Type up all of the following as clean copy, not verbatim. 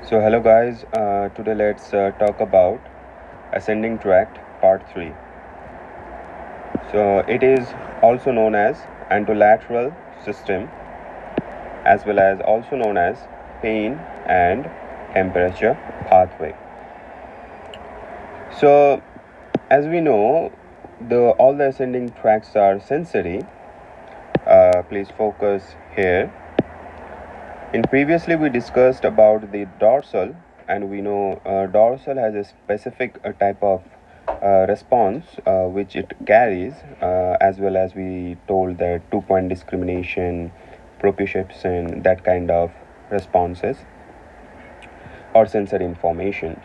So hello guys, today let's talk about ascending tract part 3. So it is also known as anterolateral system as well as also known as pain and temperature pathway. So as we know, all the ascending tracts are sensory. Please focus here. In previously we discussed about the dorsal, and we know dorsal has a specific type of response which it carries, as well as we told that 2-point discrimination, proprioception, that kind of responses or sensory information.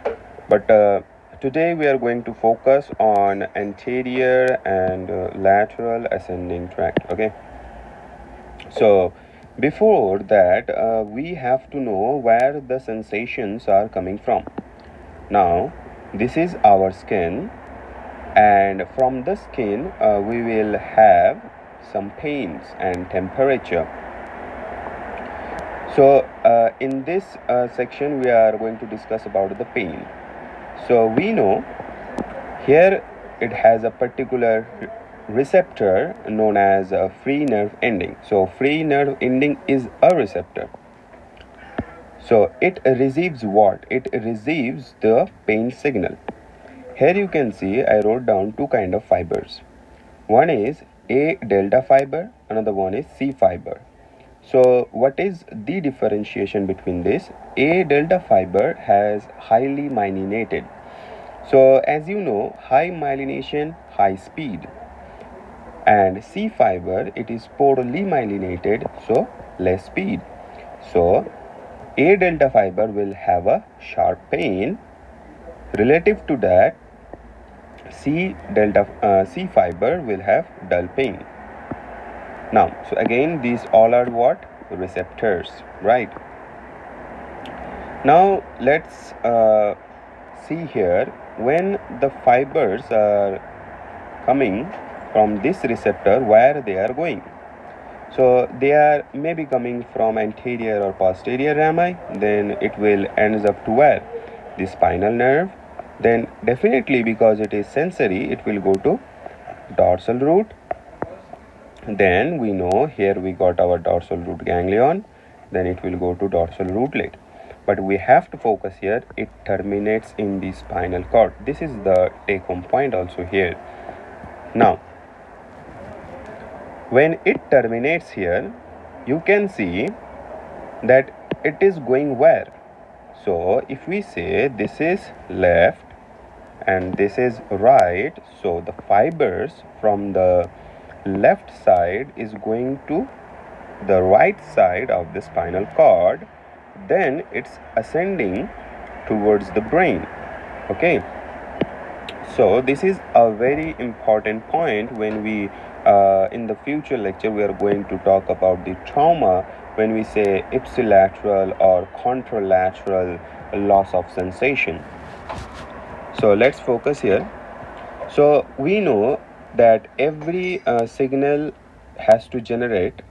But today we are going to focus on anterior and lateral ascending tract. Okay, so before that, we have to know where the sensations are coming from. Now, this is our skin, and from the skin, we will have some pains and temperature. So, in this section, we are going to discuss about the pain. So, we know here it has a particular receptor known as a free nerve ending. So free nerve ending is a receptor. So it receives what? It receives the pain signal. Here you can see I wrote down two kind of fibers. One is A delta fiber, another one is C fiber. So what is the differentiation between this? A delta fiber has highly myelinated. So as you know, high myelination, high speed. And C fiber, it is poorly myelinated, so less speed. So A delta fiber will have a sharp pain. Relative to that, C fiber will have dull pain. Now, so again, these all are what? Receptors, right? Now let's see here, when the fibers are coming from this receptor, where they are going. So they are maybe coming from anterior or posterior rami, then it will ends up to where? The spinal nerve. Then definitely, because it is sensory, it will go to dorsal root. Then we know here we got our dorsal root ganglion, then it will go to dorsal rootlet. But we have to focus here, it terminates in the spinal cord. This is the take home point also here. Now, when it terminates here, you can see that it is going where? So if we say this is left and this is right, so the fibers from the left side is going to the right side of the spinal cord, then it's ascending towards the brain. Okay, so this is a very important point when we in the future lecture we are going to talk about the trauma when we say ipsilateral or contralateral loss of sensation. So let's focus here. So we know that every signal has to generate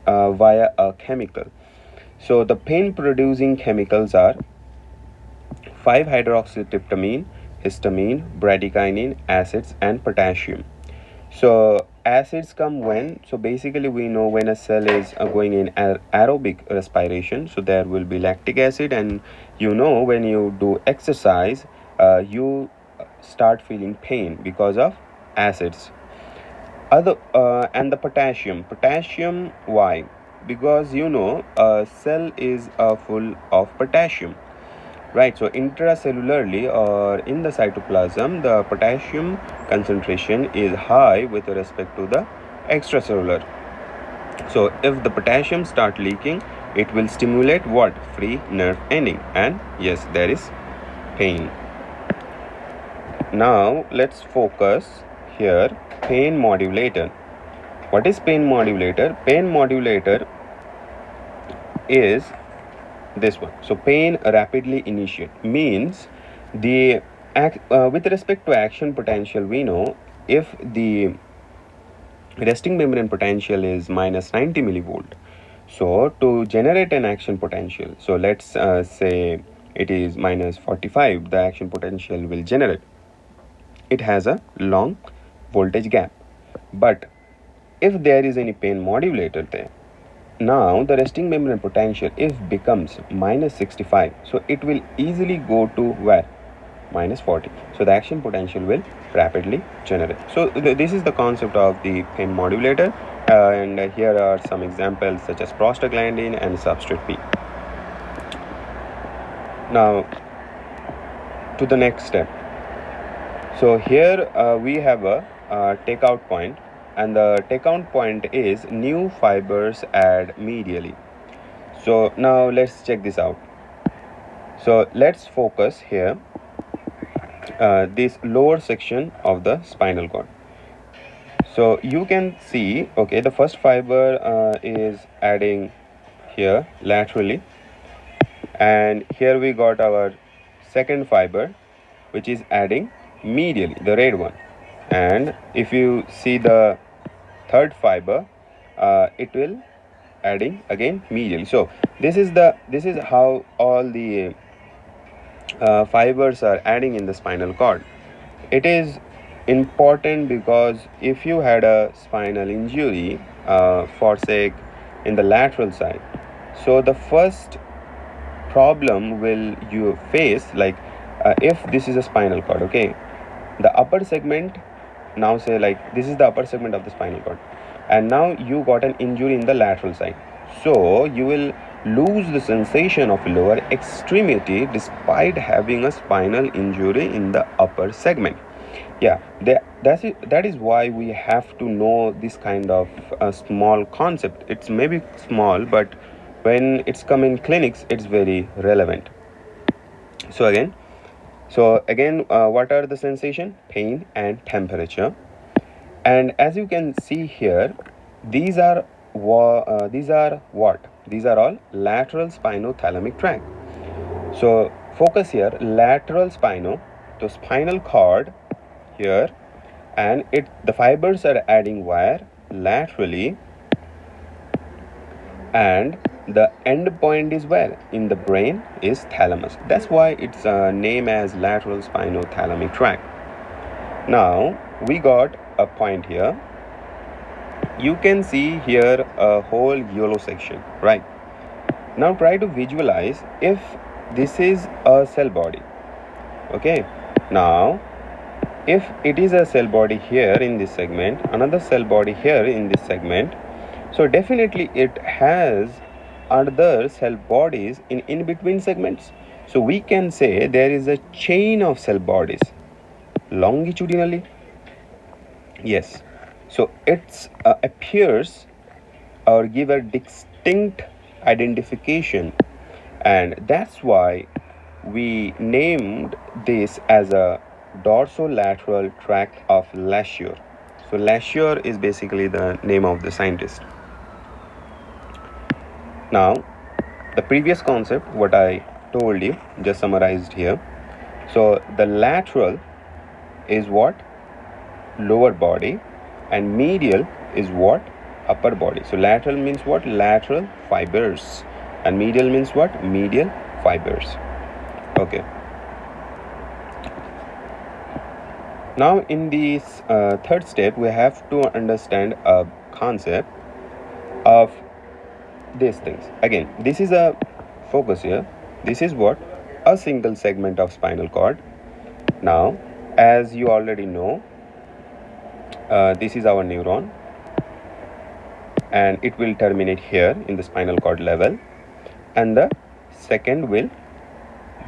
via a chemical. So the pain producing chemicals are 5-hydroxytryptamine, histamine, bradykinin, acids, and potassium. So acids come when? So basically we know when a cell is going in aerobic respiration, so there will be lactic acid, and you know when you do exercise, you start feeling pain because of acids. And the potassium, why? Because you know a cell is full of potassium. Right, so intracellularly or in the cytoplasm, the potassium concentration is high with respect to the extracellular. So if the potassium start leaking, it will stimulate what? Free nerve ending, and yes, there is pain. Now let's focus here, pain modulator. What is pain modulator? Pain modulator is this one. So pain rapidly initiate means the with respect to action potential, we know if the resting membrane potential is minus 90 millivolt, so to generate an action potential, so let's say it is minus 45, the action potential will generate. It has a long voltage gap. But if there is any pain modulator there, now the resting membrane potential if becomes minus 65, so it will easily go to where? Minus 40. So the action potential will rapidly generate. So this is the concept of the pain modulator, and here are some examples such as prostaglandin and substrate P. Now to the next step. So here we have a takeout point, and the takeout point is new fibers add medially. So now let's check this out. So let's focus here this lower section of the spinal cord. So you can see, okay, the first fiber is adding here laterally, and here we got our second fiber which is adding medially, the red one. And if you see the third fiber, it will adding again medially. So this is how all the fibers are adding in the spinal cord. It is important because if you had a spinal injury, for sake in the lateral side, so the first problem will you face, like if this is a spinal cord, okay, the upper segment, now say like this is the upper segment of the spinal cord, and now you got an injury in the lateral side, so you will lose the sensation of lower extremity despite having a spinal injury in the upper segment. Yeah, that is why we have to know this kind of small concept. It's maybe small, but when it's come in clinics, it's very relevant. So again, what are the sensation? Pain and temperature. And as you can see here, these are what? These are all lateral spinothalamic tract. So focus here, lateral the spinal cord here, and the fibers are adding wire laterally, and the end point is where? In the brain is thalamus. That's why it's named as lateral spinothalamic tract. Now we got a point here. You can see here a whole yellow section, right? Now try to visualize if this is a cell body. Okay, now if it is a cell body here in this segment, another cell body here in this segment, so definitely it has other cell bodies in between segments. So we can say there is a chain of cell bodies longitudinally. Yes, so it appears or give a distinct identification, and that's why we named this as a dorsolateral tract of Lissauer. So Lissauer is basically the name of the scientist. Now the previous concept what I told you, just summarized here. So the lateral is what? Lower body, and medial is what? Upper body. So lateral means what? Lateral fibers, and medial means what? Medial fibers. Okay. Now in this third step, we have to understand a concept of these things. Again, this is a focus here. This is what? A single segment of spinal cord. Now, as you already know, this is our neuron, and it will terminate here in the spinal cord level, and the second will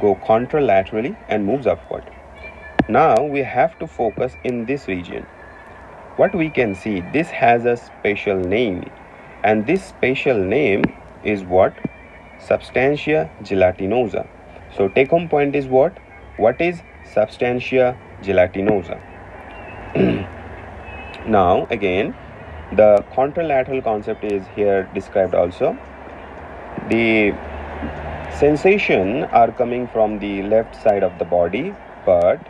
go contralaterally and moves upward. Now we have to focus in this region. What we can see, this has a special name, and this special name is what? Substantia gelatinosa. So take home point is what? What is substantia gelatinosa? Now again, the contralateral concept is here described also. The sensation are coming from the left side of the body, but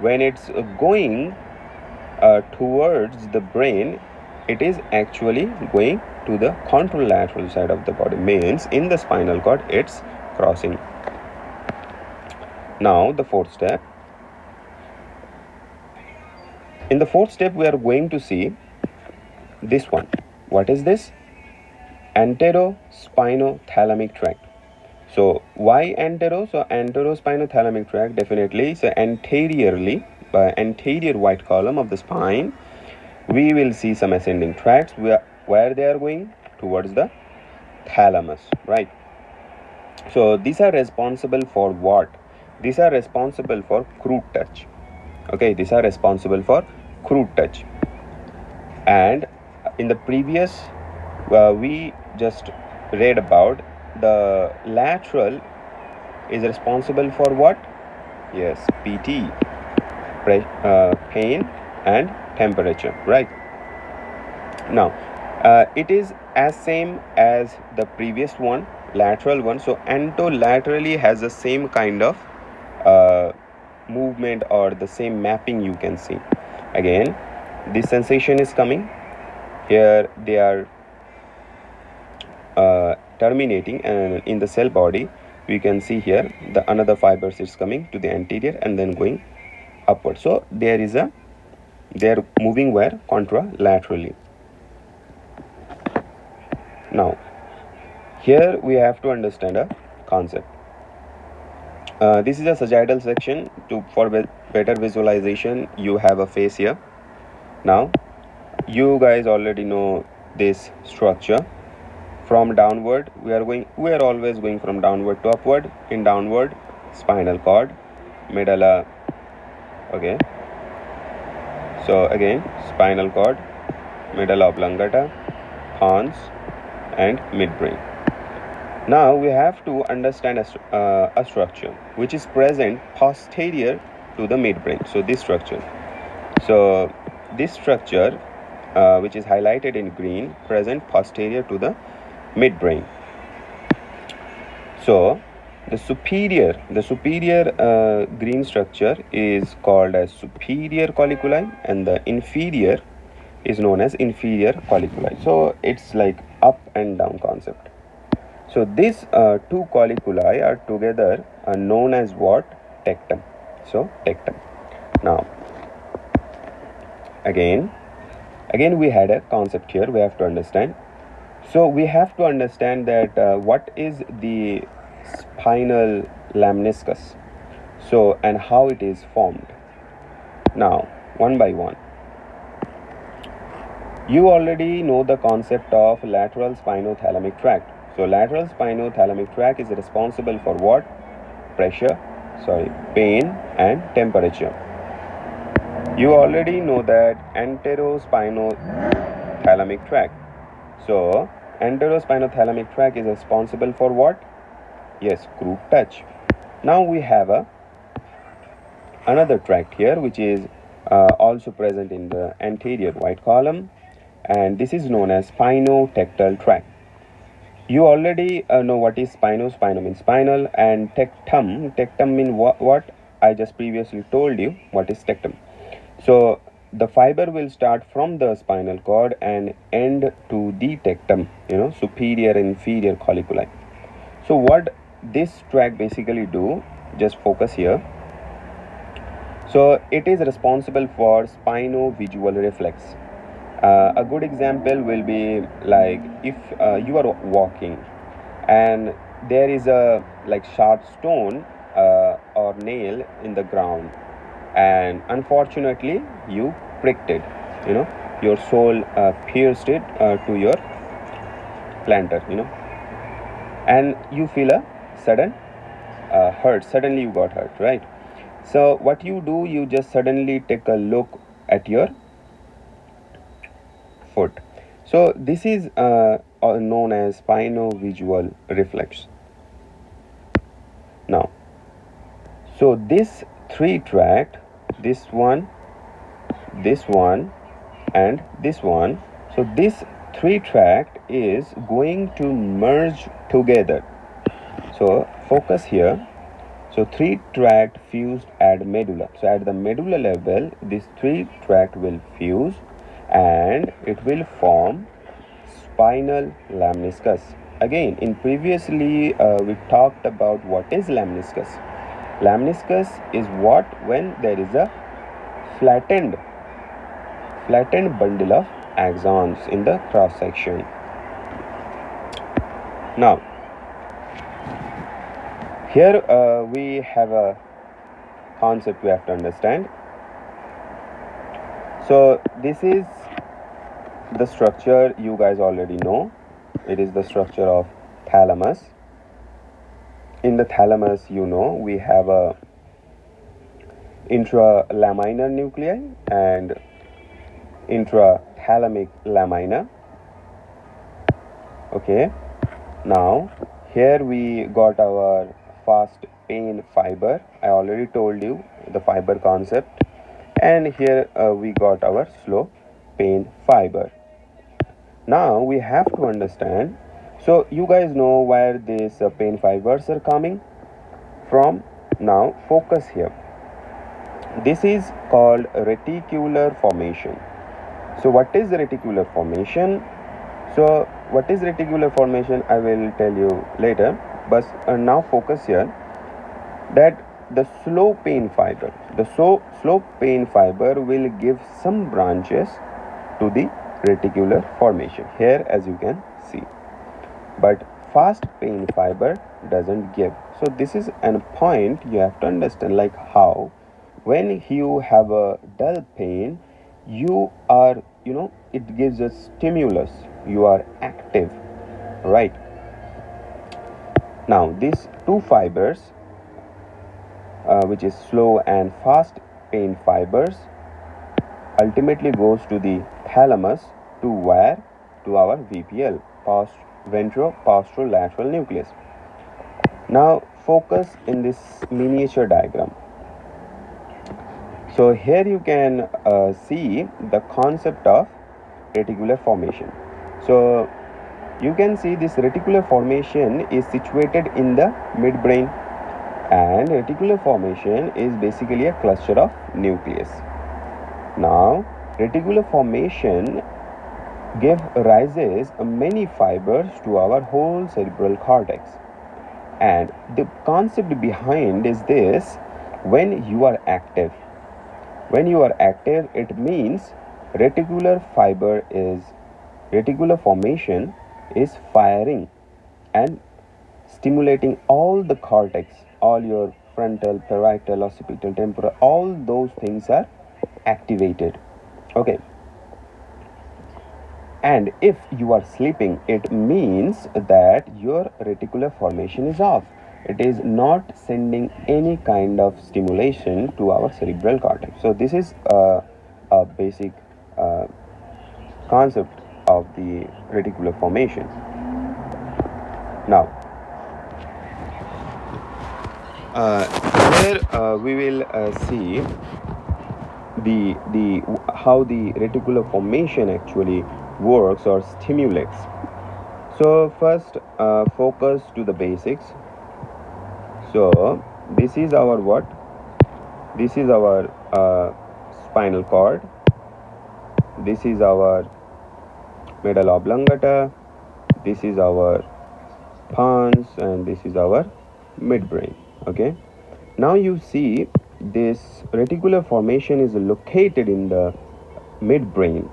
when it's going towards the brain, it is actually going to the contralateral side of the body, means in the spinal cord it's crossing. Now the fourth step. In the fourth step, we are going to see this one. What is this? Anterospinothalamic tract. So why antero? So anterospinothalamic tract definitely is anteriorly, by anterior white column of the spine. We will see some ascending tracts where they are going towards the thalamus, right? So these are responsible for what? These are responsible for crude touch. Okay, these are responsible for crude touch. And in the previous, we just read about the lateral is responsible for what? Yes, PT, pain and temperature, right? Now, it is as same as the previous one, lateral one. So anterolaterally has the same kind of movement or the same mapping you can see. Again, this sensation is coming here. They are terminating, and in the cell body we can see here the another fibers is coming to the anterior and then going upward. So they are moving where? Contralaterally. Now here we have to understand a concept. This is a sagittal section. For better visualization, you have a face here. Now you guys already know this structure. From downward, we are always going from downward to upward. In downward, spinal cord, medulla. Okay, so again spinal cord, medulla oblongata, pons and midbrain. Now we have to understand a structure which is present posterior to the midbrain. So this structure, which is highlighted in green, present posterior to the midbrain. So the superior green structure is called as superior colliculi, and the inferior is known as inferior colliculi. So it's like up and down concept. So these two colliculi are together known as what? Tectum. So tectum. Now again we had a concept here we have to understand. So we have to understand that what is the spinal laminiscus, so and how it is formed. Now one by one, you already know the concept of lateral spinothalamic tract. So lateral spinothalamic tract is responsible for what? Pain and temperature. You already know that anterospinothalamic tract. So anterospinothalamic tract is responsible for what? Yes, crude touch. Now we have another tract here which is also present in the anterior white column, and this is known as spinotactal tract. You already know what is spino means spinal, and tectum means what I just previously told you what is tectum. So the fiber will start from the spinal cord and end to the tectum, superior and inferior colliculi. So what this tract basically do, just focus here. So it is responsible for spino-visual reflex. A good example will be like if you are walking and there is a sharp stone or nail in the ground, and unfortunately you pricked it, your sole pierced it to your plantar, and you feel a sudden hurt. Suddenly you got hurt, right? So what you do, you just suddenly take a look at your foot. So this is known as spino-visual reflex. Now, so this three tract, this one and this one, so this three tract is going to merge together. So focus here. So three tract fused at medulla. So at the medulla level, this three tract will fuse and it will form spinal laminiscus. Again, in previously we talked about what is laminiscus. Lamniscus is what? When there is a flattened bundle of axons in the cross section. Now, here we have a concept we have to understand. So this is the structure you guys already know. It is the structure of thalamus. In the thalamus, you know, we have a intralaminar nuclei and intrathalamic lamina. Okay, now here we got our fast pain fiber. I already told you the fiber concept, and here we got our slow pain fiber. Now we have to understand, so you guys know where these pain fibers are coming from. Now focus here. This is called reticular formation. So what is reticular formation? So what is reticular formation, I will tell you later, but now focus here that the slow pain fiber, slow pain fiber will give some branches to the reticular formation here, as you can see, but fast pain fiber doesn't give. So this is a point you have to understand, like how when you have a dull pain, you are, it gives a stimulus, you are active, right? Now these two fibers, which is slow and fast pain fibers, ultimately goes to the thalamus, to where? To our VPL, ventral posterolateral nucleus. Now focus in this miniature diagram. So here you can see the concept of reticular formation. So you can see this reticular formation is situated in the midbrain, and reticular formation is basically a cluster of nucleus. Now reticular formation rises many fibers to our whole cerebral cortex, and the concept behind is this: when you are active, it means reticular formation is firing and stimulating all the cortex, all your frontal, parietal, occipital, temporal, all those things are activated. Okay. And if you are sleeping, it means that your reticular formation is off. It is not sending any kind of stimulation to our cerebral cortex. So this is a basic concept of the reticular formation. Now, here we will see how the reticular formation actually works or stimulates. So first, focus to the basics. So this is our what? This is our spinal cord. This is our medulla oblongata. This is our pons, and this is our midbrain. Okay. Now you see this reticular formation is located in the midbrain.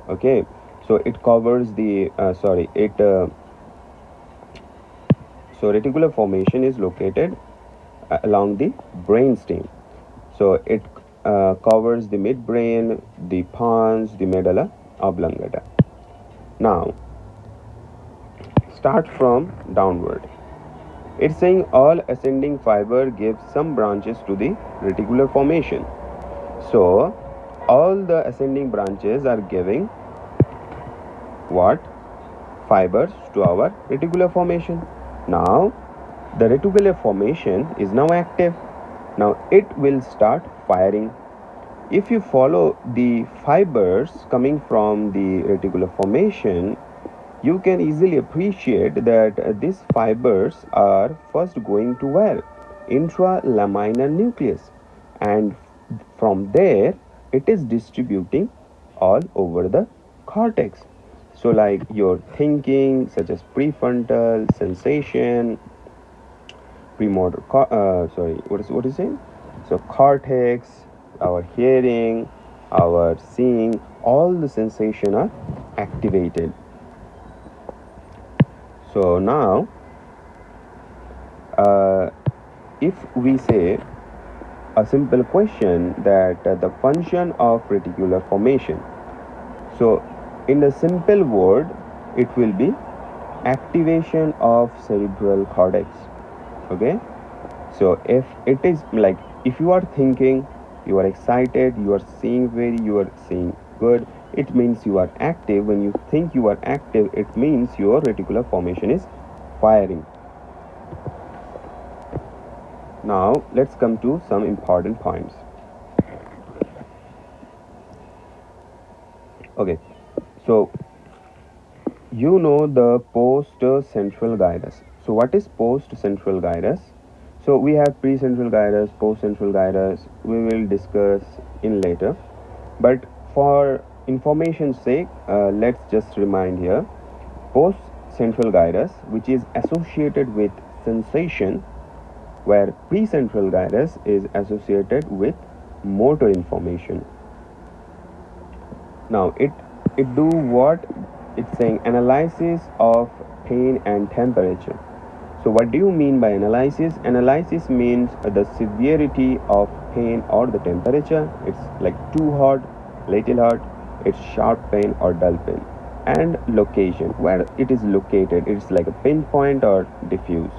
Okay. So it covers the so reticular formation is located along the brainstem. So it covers the midbrain, the pons, the medulla oblongata. Now start from downward. It's saying all ascending fiber gives some branches to the reticular formation. So all the ascending branches are giving what? Fibers to our reticular formation. Now the reticular formation is now active. Now it will start firing. If you follow the fibers coming from the reticular formation, you can easily appreciate that these fibers are first going to where? Intralaminar nucleus, and from there it is distributing all over the cortex. So like your thinking, such as prefrontal, sensation, premotor, what is it? So cortex, our hearing, our seeing, all the sensation are activated. So now, if we say a simple question that the function of reticular formation, so in the simple word, it will be activation of cerebral cortex. Okay, so if it is like, if you are thinking, you are excited, you are seeing good, it means you are active. When you think you are active, it means your reticular formation is firing. Now let's come to some important points. Okay, so you know the post-central gyrus. So what is post-central gyrus? So we have pre-central gyrus, post-central gyrus. We will discuss in later. But for information's sake, let's just remind here. Post-central gyrus, which is associated with sensation, where pre-central gyrus is associated with motor information. Now it do what? It's saying analysis of pain and temperature. So what do you mean by analysis? Analysis means the severity of pain or the temperature. It's like too hot, little hot, it's sharp pain or dull pain. And location, where it is located. It's like a pinpoint or diffuse.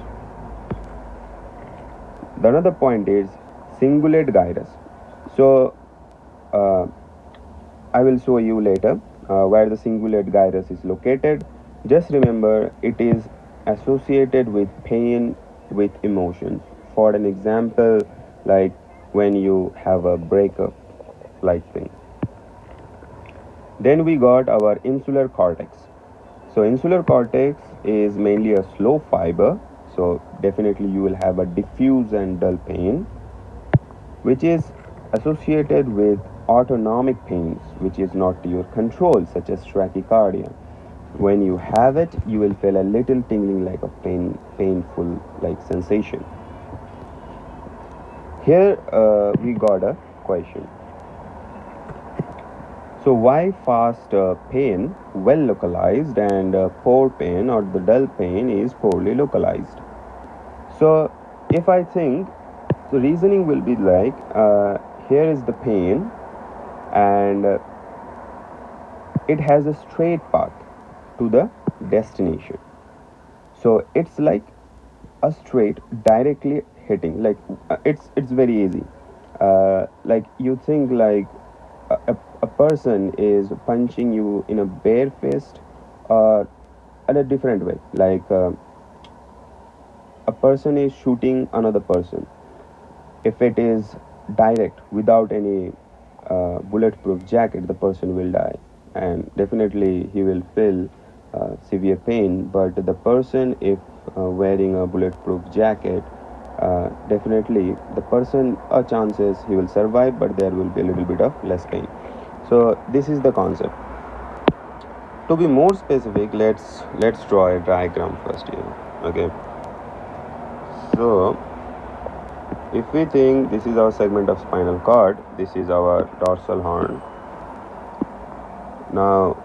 The another point is cingulate gyrus. So I will show you later where the cingulate gyrus is located. Just remember, it is associated with pain, with emotions. For an example, like when you have a breakup like thing. Then we got our insular cortex. So insular cortex is mainly a slow fiber. So definitely you will have a diffuse and dull pain, which is associated with autonomic pains, which is not to your control, such as tachycardia. When you have it, you will feel a little tingling, like a painful like sensation. Here we got a question. So why fast pain well localized and poor pain or the dull pain is poorly localized? So if I think, the reasoning will be like, here is the pain and it has a straight path to the destination. So it's like a straight directly hitting, like it's very easy. Like you think like a person is punching you in a bare fist or in a different way, like a person is shooting another person. If it is direct without any bulletproof jacket, the person will die and definitely he will feel severe pain. But the person, if wearing a bulletproof jacket, definitely the person, chances he will survive, but there will be a little bit of less pain. So this is the concept. To be more specific, let's draw a diagram first here. Okay, so if we think this is our segment of spinal cord, this is our dorsal horn. Now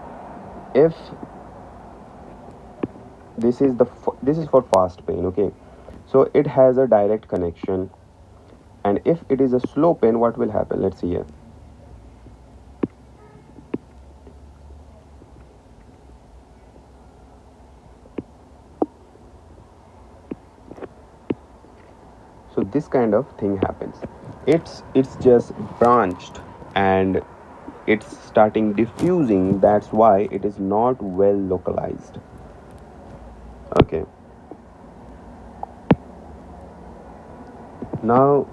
if this is for fast pain, okay, so it has a direct connection, and if it is a slow pain, what will happen? Let's see here. So this kind of thing happens. It's just branched and it's starting diffusing. That's why it is not well localized. Okay, now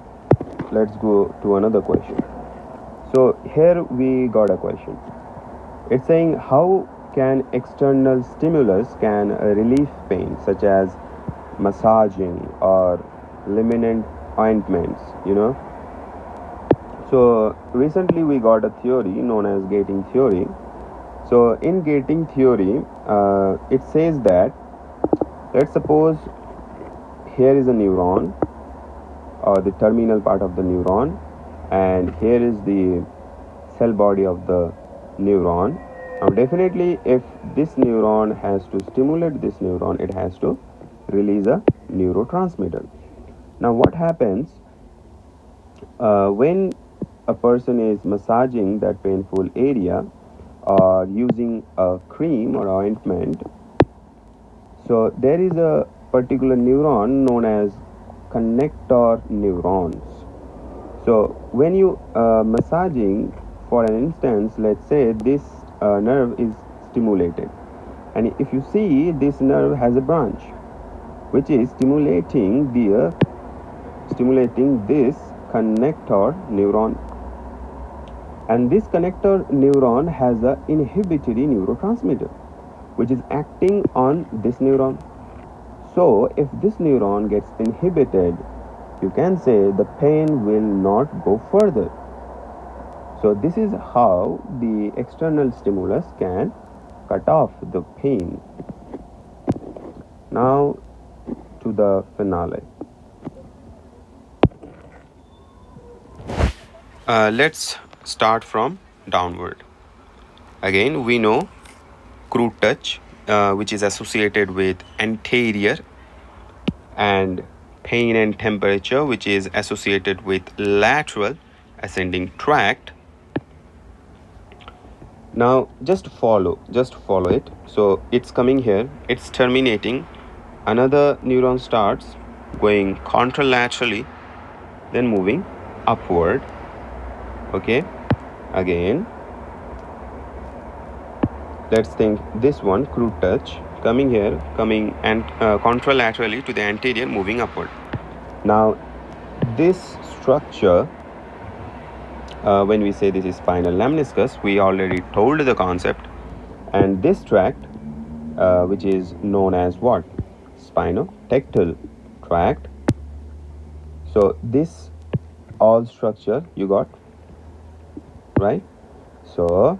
let's go to another question. So here we got a question. It's saying, how can external stimulus can relieve pain, such as massaging or liniment ointments, So recently we got a theory known as gating theory. So in gating theory, it says that, let's suppose here is a neuron, or the terminal part of the neuron, and here is the cell body of the neuron. Now definitely if this neuron has to stimulate this neuron, it has to release a neurotransmitter. Now what happens when a person is massaging that painful area or using a cream or ointment? So there is a particular neuron known as connector neurons. So when you massaging, for an instance, let's say this nerve is stimulated, and if you see, this nerve has a branch which is stimulating this connector neuron, and this connector neuron has a inhibitory neurotransmitter which is acting on this neuron. So if this neuron gets inhibited, you can say the pain will not go further. So this is how the external stimulus can cut off the pain. Now to the finale. Let's start from downward. Again, we know crude touch, which is associated with anterior, and pain and temperature, which is associated with lateral ascending tract. Now just follow it. So it's coming here, it's terminating, another neuron starts going contralaterally, then moving upward. Okay, again let's think this one, crude touch, coming here, coming and contralaterally to the anterior, moving upward. Now this structure, when we say this is spinal laminiscus, we already told the concept, and this tract which is known as what? Spinotactile tract. So this all structure you got, right? So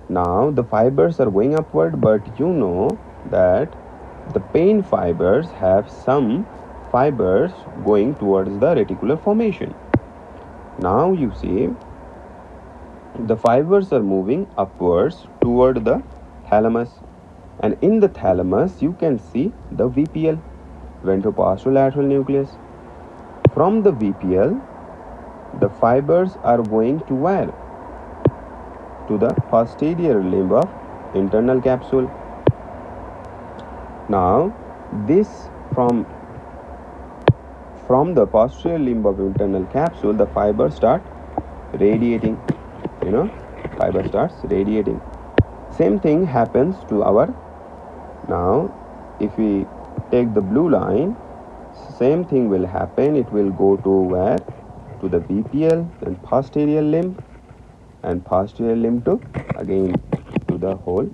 now the fibers are going upward, but you know that the pain fibers have some fibers going towards the reticular formation. Now you see the fibers are moving upwards toward the thalamus, and in the thalamus you can see the VPL, ventral posterolateral nucleus. From the VPL, the fibers are going to where? To the posterior limb of internal capsule. Now this from the posterior limb of internal capsule, the fiber start radiating, fiber starts radiating. Same thing happens to our, now if we take the blue line, same thing will happen. It will go to where? To the VPL, then posterior limb, and posterior limb to again to the whole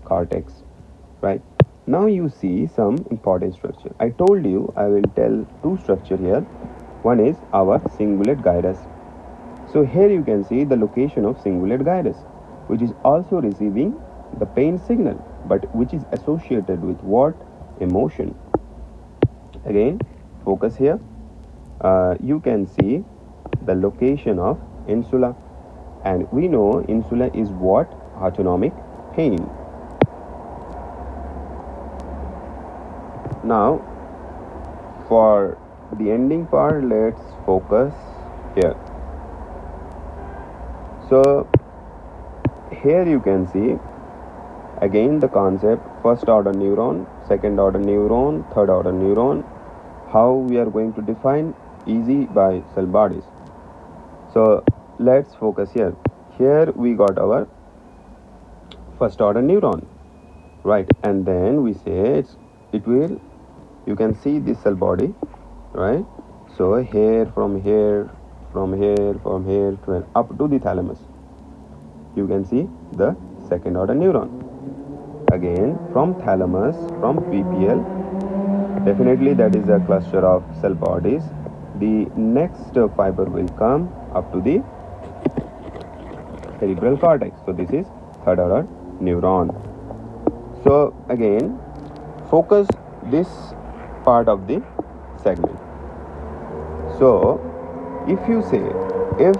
cortex, right? Now you see some important structure. I told you I will tell two structure here. One is our cingulate gyrus. So here you can see the location of cingulate gyrus, which is also receiving the pain signal, but which is associated with what? Emotion. Again, focus here. You can see the location of insula, and we know insula is what? Autonomic pain. Now for the ending part, let's focus here. So here you can see again the concept: first order neuron, second order neuron, third order neuron. How we are going to define? Easy, by cell bodies. So let's focus here. Here we got our first order neuron, right? And then we say it will, you can see this cell body, right? So here, from here to up to the thalamus, you can see the second order neuron. Again from thalamus, from VPL, definitely that is a cluster of cell bodies. The next fiber will come up to the cerebral cortex. So this is third order neuron. So again, focus this part of the segment. So if you say, if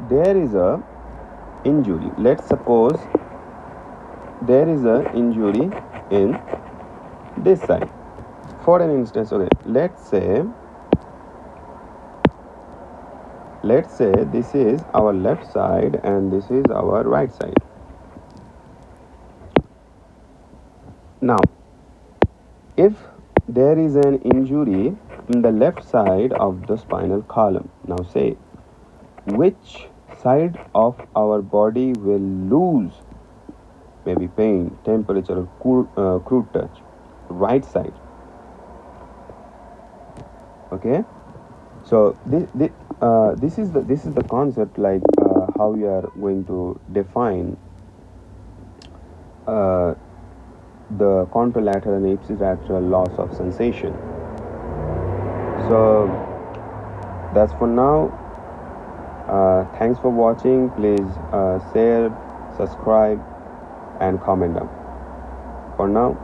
there is a injury, let's suppose there is a injury in this side. For an instance, okay, let's say this is our left side and this is our right side. Now if there is an injury in the left side of the spinal column, now say which side of our body will lose maybe pain, temperature, or crude touch? Right side. Okay, so this is the concept, like how we are going to define the contralateral and ipsilateral loss of sensation. So that's for now. Thanks for watching. Please share, subscribe and comment down. For now,